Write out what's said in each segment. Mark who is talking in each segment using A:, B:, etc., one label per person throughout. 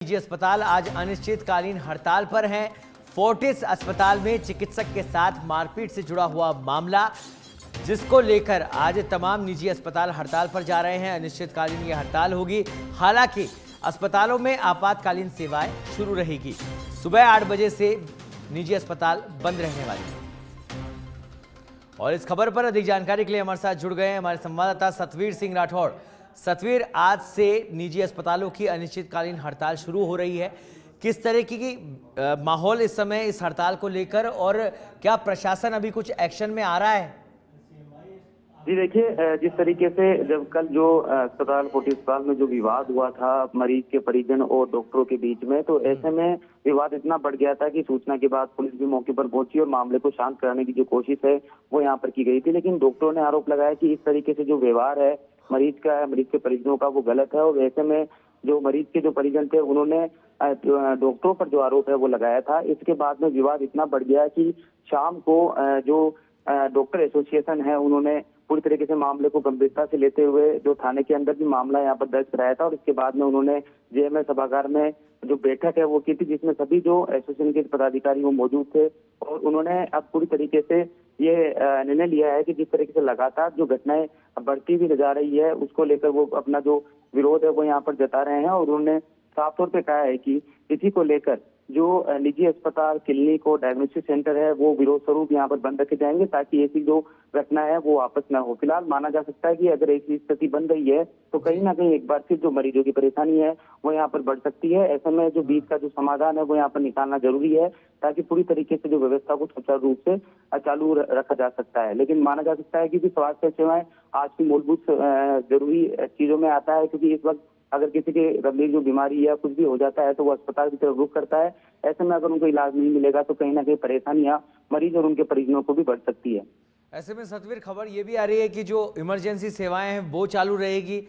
A: निजी अस्पताल आज अनिश्चितकालीन हड़ताल पर हैं। फोर्टिस अस्पताल में चिकित्सक के साथ मारपीट से जुड़ा हुआ मामला, जिसको लेकर आज तमाम निजी अस्पताल हड़ताल पर जा रहे हैं। अनिश्चितकालीन ये हड़ताल होगी। हालांकि अस्पतालों में आपातकालीन सेवाएं शुरू रहेगी। सुबह 8 बजे से निजी अस्पताल बंद रहने वाले हैं। और इस खबर पर अधिक जानकारी के लिए हमारे साथ जुड़ गए हैं हमारे संवाददाता सतवीर सिंह राठौड़। सतवीर, आज से निजी अस्पतालों की अनिश्चितकालीन हड़ताल शुरू हो रही है। किस तरह की माहौल इस समय इस हड़ताल को लेकर, और क्या प्रशासन अभी कुछ एक्शन में आ रहा है?
B: जी देखिए, जिस तरीके से जब कल जो अस्पताल फोर्टिस अस्पताल में जो विवाद हुआ था मरीज के परिजन और डॉक्टरों के बीच में, तो ऐसे में विवाद इतना बढ़ गया था कि सूचना के बाद पुलिस भी मौके पर पहुंची और मामले को शांत कराने की जो कोशिश है वो यहाँ पर की गई थी। लेकिन डॉक्टरों ने आरोप लगाया कि इस तरीके से जो व्यवहार है मरीज के परिजनों का, वो गलत है। और ऐसे में जो मरीज के जो परिजन थे उन्होंने डॉक्टरों पर जो आरोप है वो लगाया था। इसके बाद में विवाद इतना बढ़ गया कि शाम को जो डॉक्टर एसोसिएशन है उन्होंने पूरी तरीके से मामले को गंभीरता से लेते हुए जो थाने के अंदर भी मामला यहाँ पर दर्ज कराया था, और इसके बाद में उन्होंने जेएमएस सभागार में जो बैठक है वो की थी, जिसमें सभी जो एसोसिएशन के पदाधिकारी वो मौजूद थे। और उन्होंने अब पूरी तरीके से ये निर्णय लिया है कि जिस तरीके से लगातार जो घटनाएं बढ़ती हुई जा रही है उसको लेकर वो अपना जो विरोध है वो यहाँ पर जता रहे हैं। और उन्होंने साफ तौर पे कहा है कि इसी को लेकर जो निजी अस्पताल, क्लिनिक और डायग्नोस्टिक सेंटर है वो विरोध स्वरूप यहाँ पर बंद रखे जाएंगे, ताकि ऐसी जो घटना है वो वापस न हो। फिलहाल माना जा सकता है कि अगर ऐसी स्थिति बन रही है तो कहीं ना कहीं एक बार फिर जो मरीजों की परेशानी है वो यहाँ पर बढ़ सकती है। ऐसे में जो बीच का जो समाधान है वो यहाँ पर निकालना जरूरी है, ताकि पूरी तरीके से जो व्यवस्था को सुचारू रूप से चालू रखा जा सकता है। लेकिन माना जा सकता है कि स्वास्थ्य सेवाएं आज की मूलभूत जरूरी चीजों में आता है, क्योंकि इस वक्त अगर किसी के गंभीर जो बीमारी या कुछ भी हो जाता है तो वो अस्पताल की तरफ रुख करता है। ऐसे में अगर उनको इलाज नहीं मिलेगा तो कहीं ना कहीं परेशानियां मरीज और उनके परिजनों को भी बढ़ सकती है।
A: ऐसे में सतवीर, खबर ये भी आ रही है कि जो इमरजेंसी सेवाएं हैं वो चालू रहेगी।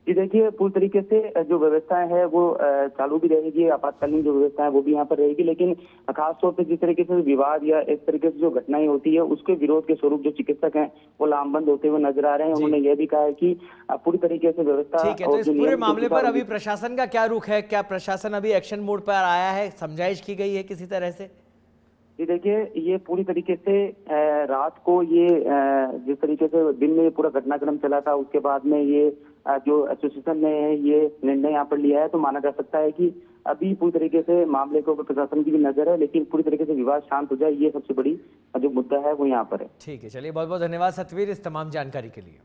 B: जी देखिए, पूरी तरीके से जो व्यवस्थाएं है वो चालू भी रहेगी, आपातकालीन जो व्यवस्था है वो भी यहाँ पर रहेगी। लेकिन खासतौर पे जिस तरीके से विवाद या इस तरीके से जो घटनाएं होती है उसके विरोध के स्वरूप जो चिकित्सक हैं वो लामबंद होते हुए नजर आ रहे हैं। उन्होंने यह भी कहा है कि पूरी तरीके से व्यवस्था।
A: ठीक है, तो इस पूरे मामले पर अभी प्रशासन का क्या रुख है? क्या प्रशासन अभी एक्शन मोड पर आया है? समझाइश की गई है किसी तरह से?
B: जी देखिए, ये पूरी तरीके से रात को ये जिस तरीके से दिन में पूरा घटनाक्रम चला था, उसके बाद में ये जो एसोसिएशन ने ये निर्णय यहाँ पर लिया है, तो माना जा सकता है कि अभी पूरी तरीके से मामले को प्रशासन की भी नजर है, लेकिन पूरी तरीके से विवाद शांत हो जाए, ये सबसे बड़ी जो मुद्दा है वो यहाँ पर है।
A: ठीक है, चलिए, बहुत बहुत धन्यवाद सतवीर इस तमाम जानकारी के लिए।